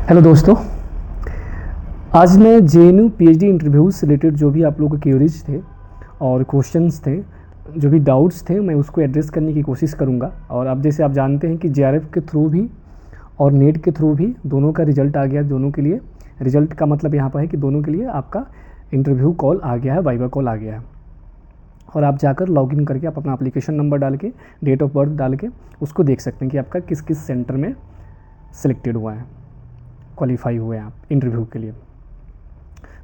Hello दोस्तों, आज मैं जेएनयू पीएचडी इंटरव्यू से रिलेटेड जो भी आप लोगों के क्वेरीज थे और क्वेश्चंस थे, जो भी डाउट्स थे, मैं उसको एड्रेस करने की कोशिश करूंगा। और अब जैसे आप जानते हैं कि जेआरएफ के थ्रू भी और नेट के थ्रू भी दोनों का रिजल्ट आ गया। दोनों के लिए रिजल्ट का मतलब यहाँ पर है कि दोनों के लिए आपका इंटरव्यू कॉल आ गया है, वाइवा कॉल आ गया है। और आप जाकर लॉगिन करके आप अपना एप्लीकेशन नंबर डाल के, डेट ऑफ बर्थ डाल के उसको देख सकते हैं कि आपका किस किस सेंटर में सिलेक्टेड हुआ है, क्वालिफाई हुए हैं आप इंटरव्यू के लिए।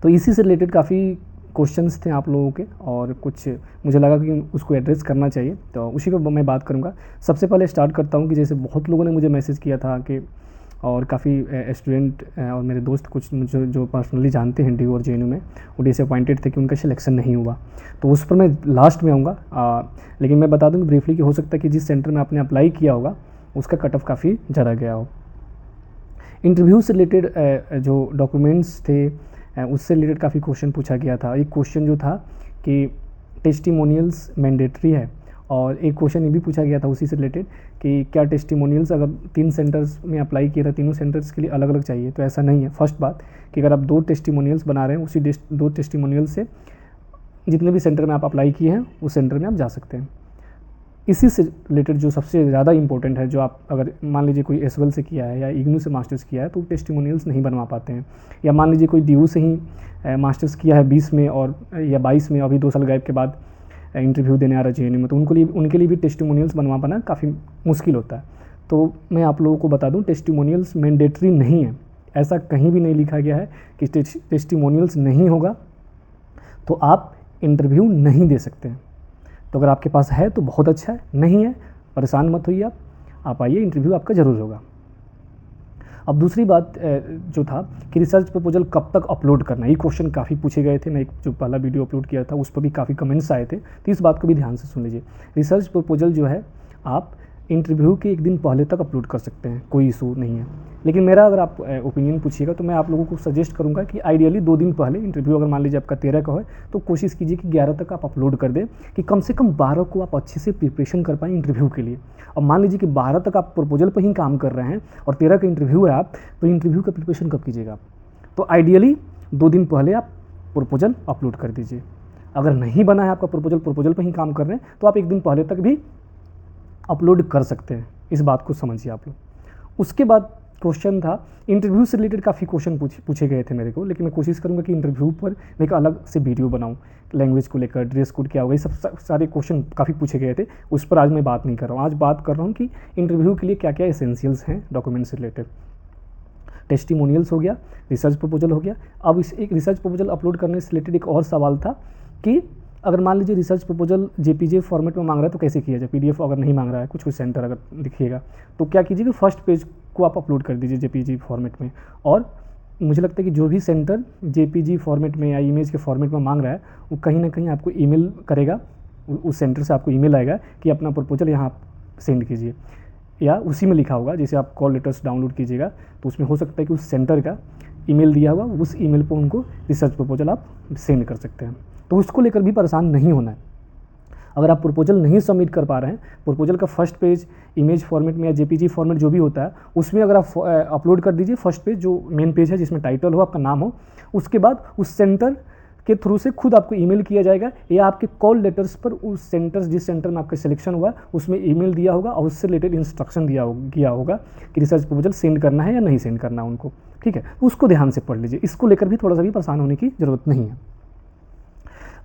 तो इसी से रिलेटेड काफ़ी क्वेश्चंस थे आप लोगों के और कुछ मुझे लगा कि उसको एड्रेस करना चाहिए, तो उसी पर मैं बात करूंगा। सबसे पहले स्टार्ट करता हूं कि जैसे बहुत लोगों ने मुझे मैसेज किया था कि, और काफ़ी स्टूडेंट और मेरे दोस्त कुछ मुझे जो पर्सनली जानते हैं डी और जेएनयू में, वो डिसअपॉइंटेड थे कि उनका सिलेक्शन नहीं हुआ। तो उस पर मैं लास्ट में आऊँगा, लेकिन मैं बता दूँ ब्रीफली कि हो सकता है कि जिस सेंटर में आपने अप्लाई किया होगा उसका कट ऑफ काफ़ी ज़्यादा गया हो। इंटरव्यू से रिलेटेड जो डॉक्यूमेंट्स थे उससे रिलेटेड काफ़ी क्वेश्चन पूछा गया था। एक क्वेश्चन जो था कि टेस्टिमोनियल्स मैंडेटरी है, और एक क्वेश्चन ये भी पूछा गया था उसी से रिलेटेड कि क्या टेस्टिमोनियल्स अगर 3 सेंटर्स में अप्लाई किया था, तीनों सेंटर्स के लिए अलग अलग चाहिए। तो ऐसा नहीं है। फर्स्ट बात कि अगर आप 2 टेस्टिमोनियल्स बना रहे हैं, उसी 2 टेस्टिमोनियल से जितने भी सेंटर में आप अप्लाई किए हैं उस सेंटर में आप जा सकते हैं। इसी से रिलेटेड जो सबसे ज़्यादा इंपॉर्टेंट है, जो आप अगर मान लीजिए कोई एसवेल से किया है या इग्नू से मास्टर्स किया है तो टेस्टिमोनियल्स नहीं बनवा पाते हैं, या मान लीजिए कोई डीयू से ही मास्टर्स किया है 20 में और या 22 में, अभी 2 साल गैप के बाद इंटरव्यू देने आ रहा है जेएनयू में, तो उनके लिए भी टेस्टिमोनियल्स बनवा पाना काफ़ी मुश्किल होता है। तो मैं आप लोगों को बता दूँ, टेस्टिमोनियल्स मैंडेटरी नहीं है। ऐसा कहीं भी नहीं लिखा गया है कि टेस्टिमोनियल्स नहीं होगा तो आप इंटरव्यू नहीं दे सकते हैं। तो अगर आपके पास है तो बहुत अच्छा है, नहीं है परेशान मत होइए, आप आइए, इंटरव्यू आपका ज़रूर होगा। अब दूसरी बात जो था कि रिसर्च प्रपोजल कब तक अपलोड करना है, ये क्वेश्चन काफ़ी पूछे गए थे। मैं एक जो पहला वीडियो अपलोड किया था उस पर भी काफ़ी कमेंट्स आए थे, तो इस बात को भी ध्यान से सुन लीजिए। रिसर्च प्रपोजल जो है आप इंटरव्यू के 1 दिन पहले तक अपलोड कर सकते हैं, कोई इशू नहीं है। लेकिन मेरा अगर आप ओपिनियन पूछिएगा तो मैं आप लोगों को सजेस्ट करूंगा कि आइडियली 2 दिन पहले इंटरव्यू, अगर मान लीजिए आपका 13 का है तो कोशिश कीजिए कि 11 तक आप अपलोड कर दें, कि कम से कम 12 को आप अच्छे से प्रिपरेशन कर पाएँ इंटरव्यू के लिए। अब मान लीजिए कि 12 तक आप प्रपोजल पर ही काम कर रहे हैं और 13 का इंटरव्यू है आप, तो इंटरव्यू का प्रिपरेशन कब कीजिएगा आप? तो आइडियली 2 दिन पहले आप प्रपोजल अपलोड कर दीजिए। अगर नहीं बना है आपका प्रपोजल पर ही काम कर रहे हैं तो आप 1 दिन पहले तक भी अपलोड कर सकते हैं। इस बात को समझिए आप लोग। उसके बाद क्वेश्चन था इंटरव्यू से रिलेटेड, काफ़ी क्वेश्चन पूछे गए थे मेरे को, लेकिन मैं कोशिश करूंगा कि इंटरव्यू पर मैं एक अलग से वीडियो बनाऊं। लैंग्वेज को लेकर, ड्रेस कोड क्या होगा, ये सब सारे क्वेश्चन काफ़ी पूछे गए थे, उस पर आज मैं बात नहीं कर रहा हूँ। आज बात कर रहा हूँ कि इंटरव्यू के लिए क्या क्या एसेंशियल्स हैं डॉक्यूमेंट से रिलेटेड। टेस्टिमोनियल्स हो गया, रिसर्च प्रपोजल हो गया। अब इस एक रिसर्च प्रपोजल अपलोड करने से रिलेटेड एक और सवाल था कि अगर मान लीजिए रिसर्च प्रपोजल जेपीजे फॉर्मेट में मांग रहा है तो कैसे किया जाए। पीडीएफ अगर नहीं मांग रहा है, कुछ सेंटर अगर दिखिएगा तो क्या कीजिए कि फर्स्ट पेज को आप अपलोड कर दीजिए जेपीजी फॉर्मेट में। और मुझे लगता है कि जो भी सेंटर जेपीजी फॉर्मेट में या इमेज के फॉर्मेट में मांग रहा है वो कहीं ना कहीं आपको ईमेल करेगा, उस सेंटर से आपको ईमेल आएगा कि अपना प्रपोजल यहाँ सेंड कीजिए, या उसी में लिखा होगा। जैसे आप कॉल लेटर्स डाउनलोड कीजिएगा तो उसमें हो सकता है कि उस सेंटर का ईमेल दिया हुआ, उस ईमेल पर उनको रिसर्च प्रपोजल आप सेंड कर सकते हैं। तो उसको लेकर भी परेशान नहीं होना है। अगर आप प्रपोजल नहीं सबमिट कर पा रहे हैं, प्रपोजल का फर्स्ट पेज इमेज फॉर्मेट में या जेपीजी फॉर्मेट जो भी होता है उसमें अगर आप अपलोड कर दीजिए फर्स्ट पेज, जो मेन पेज है जिसमें टाइटल हो, आपका नाम हो। उसके बाद उस सेंटर के थ्रू से खुद आपको ईमेल किया जाएगा, या आपके कॉल लेटर्स पर उस सेंटर, जिस सेंटर में आपका सिलेक्शन हुआ उसमें ईमेल दिया होगा और उससे रिलेटेड इंस्ट्रक्शन किया होगा कि रिसर्च प्रपोजल सेंड करना है या नहीं सेंड करना है उनको। ठीक है, उसको ध्यान से पढ़ लीजिए। इसको लेकर भी थोड़ा सा भी परेशान होने की ज़रूरत नहीं है।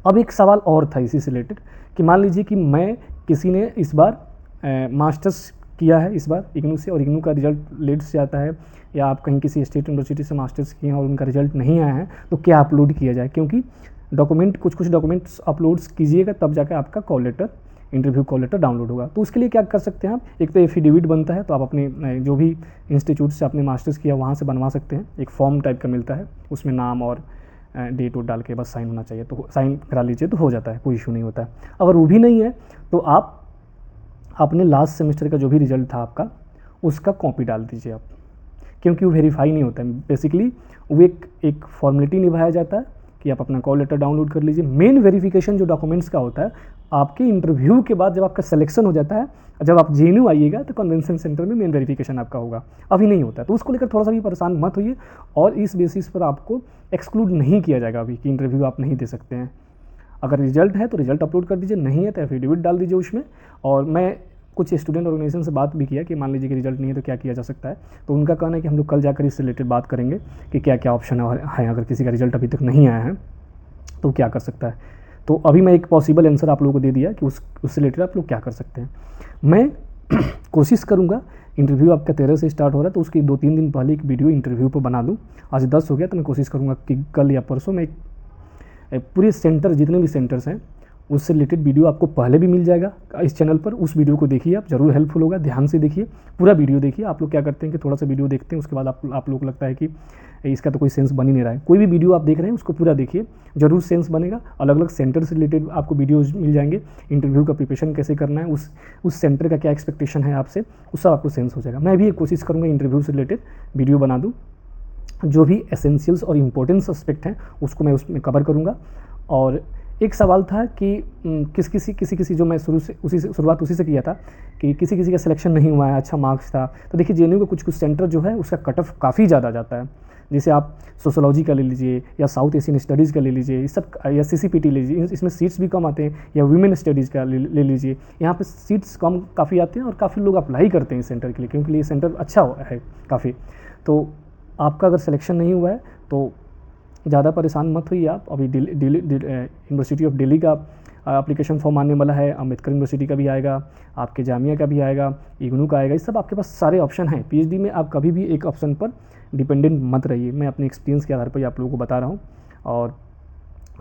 अब एक सवाल और था इसी से रिलेटेड कि मान लीजिए कि मैं, किसी ने इस बार मास्टर्स किया है इस बार इग्नू से, और इग्नू का रिजल्ट लेट से आता है, या आप कहीं किसी स्टेट यूनिवर्सिटी से मास्टर्स किए हैं और उनका रिजल्ट नहीं आया है, तो क्या अपलोड किया जाए? क्योंकि डॉक्यूमेंट कुछ डॉक्यूमेंट्स अपलोड्स कीजिएगा तब जाकर आपका call letter, interview call letter download होगा। तो उसके लिए क्या कर सकते हैं आप? एक तो एफिडेविट बनता है, तो आप अपने जो भी इंस्टीट्यूट से आपने मास्टर्स किया वहाँ से बनवा सकते हैं। एक फॉर्म टाइप का मिलता है, उसमें नाम और डेट वोट डाल के बस साइन होना चाहिए, तो साइन करा लीजिए तो हो जाता है, कोई इशू नहीं होता है। अगर वो भी नहीं है तो आप अपने लास्ट सेमेस्टर का जो भी रिजल्ट था आपका, उसका कॉपी डाल दीजिए आप, क्योंकि वो वेरीफाई नहीं होता है। बेसिकली वो एक फॉर्मेलिटी निभाया जाता है कि आप अपना कॉल लेटर डाउनलोड कर लीजिए। मेन वेरिफिकेशन जो डॉक्यूमेंट्स का होता है आपके इंटरव्यू के बाद, जब आपका सिलेक्शन हो जाता है, जब आप JNU आइएगा तो कन्वेंशन सेंटर में मेन वेरिफिकेशन आपका होगा, अभी नहीं होता है। तो उसको लेकर थोड़ा सा भी परेशान मत होइए, और इस बेसिस पर आपको एक्सक्लूड नहीं किया जाएगा अभी कि इंटरव्यू आप नहीं दे सकते हैं। अगर रिजल्ट है तो रिजल्ट अपलोड कर दीजिए, नहीं है तो एफिडेविट डाल दीजिए उसमें। और मैं कुछ स्टूडेंट ऑर्गेनाइजेशन से बात भी किया कि मान लीजिए कि रिजल्ट नहीं है तो क्या किया जा सकता है, तो उनका कहना है कि हम लोग कल जाकर इससे रिलेटेड बात करेंगे कि क्या क्या ऑप्शन है, अगर किसी का रिजल्ट अभी तक नहीं आया है तो क्या कर सकता है। तो अभी मैं एक पॉसिबल आंसर आप लोगों को दे दिया कि उससे रिलेटेड आप लोग क्या कर सकते हैं। मैं कोशिश करूँगा, इंटरव्यू आपका 13 से स्टार्ट हो रहा है तो उसकी 2-3 दिन पहले एक वीडियो इंटरव्यू पर बना दूँ। आज 10 हो गया तो मैं कोशिश करूँगा कि कल या परसों में पूरे सेंटर, जितने भी सेंटर्स हैं उससे रिलेटेड वीडियो आपको पहले भी मिल जाएगा इस चैनल पर। उस वीडियो को देखिए, आप ज़रूर हेल्पफुल होगा, ध्यान से देखिए, पूरा वीडियो देखिए। आप लोग क्या करते हैं कि थोड़ा सा वीडियो देखते हैं, उसके बाद आप लोग को लगता है कि इसका तो कोई सेंस बन ही नहीं रहा है। कोई भी वीडियो आप देख रहे हैं उसको पूरा देखिए, ज़रूर सेंस बनेगा। अलग अलग सेंटर से रिलेटेड आपको वीडियोज़ मिल जाएंगे, इंटरव्यू का प्रिपरेशन कैसे करना है, उस सेंटर का क्या एक्सपेक्टेशन है आपसे, उस सब आपको सेंस हो जाएगा। मैं भी कोशिश करूँगा इंटरव्यू से रिलेटेड वीडियो बना दूँ, जो भी एसेंशियल्स और इम्पोर्टेंस एस्पेक्ट हैं उसको मैं उसमें कवर करूँगा। और एक सवाल था कि किसी जो मैं शुरुआत उसी से किया था कि किसी का सिलेक्शन नहीं हुआ है, अच्छा मार्क्स था। तो देखिए JNU का कुछ सेंटर जो है उसका कट ऑफ काफ़ी ज़्यादा जाता है। जैसे आप सोशोलॉजी का ले लीजिए या साउथ एशियन स्टडीज़ का ले लीजिए, इस सब, या CCPT ले लीजिए, इसमें सीट्स भी कम आते हैं। या वीमेन स्टडीज़ का ले लीजिए, यहाँ पे सीट्स कम काफ़ी आते हैं और काफ़ी लोग अप्लाई करते हैं इस सेंटर के लिए, क्योंकि ये सेंटर अच्छा है काफ़ी। तो आपका अगर सिलेक्शन नहीं हुआ है तो ज़्यादा परेशान मत होइए आप। अभी यूनिवर्सिटी ऑफ दिल्ली का एप्लीकेशन फॉर्म आने वाला है, अम्बेडकर यूनिवर्सिटी का भी आएगा, आपके जामिया का भी आएगा, IGNOU का आएगा। इस सब आपके पास सारे ऑप्शन हैं। PhD में आप कभी भी एक ऑप्शन पर डिपेंडेंट मत रहिए। मैं अपने एक्सपीरियंस के आधार पर आप लोगों को बता रहा हूँ, और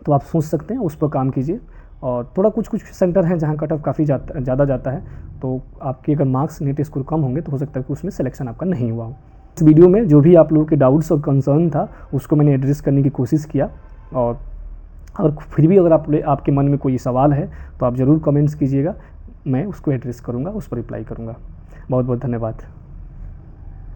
तो आप सोच सकते हैं, उस पर काम कीजिए। और थोड़ा कुछ सेंटर हैं जहाँ कट ऑफ काफ़ी ज़्यादा जाता है, तो आपके अगर मार्क्स नेट स्कोर कम होंगे तो हो सकता है कि उसमें सिलेक्शन आपका नहीं हुआ हो। इस वीडियो में जो भी आप लोगों के डाउट्स और कंसर्न था उसको मैंने एड्रेस करने की कोशिश किया, और फिर भी अगर आपके मन में कोई सवाल है तो आप ज़रूर कमेंट्स कीजिएगा, मैं उसको एड्रेस करूँगा, उस पर रिप्लाई करूँगा। बहुत बहुत धन्यवाद।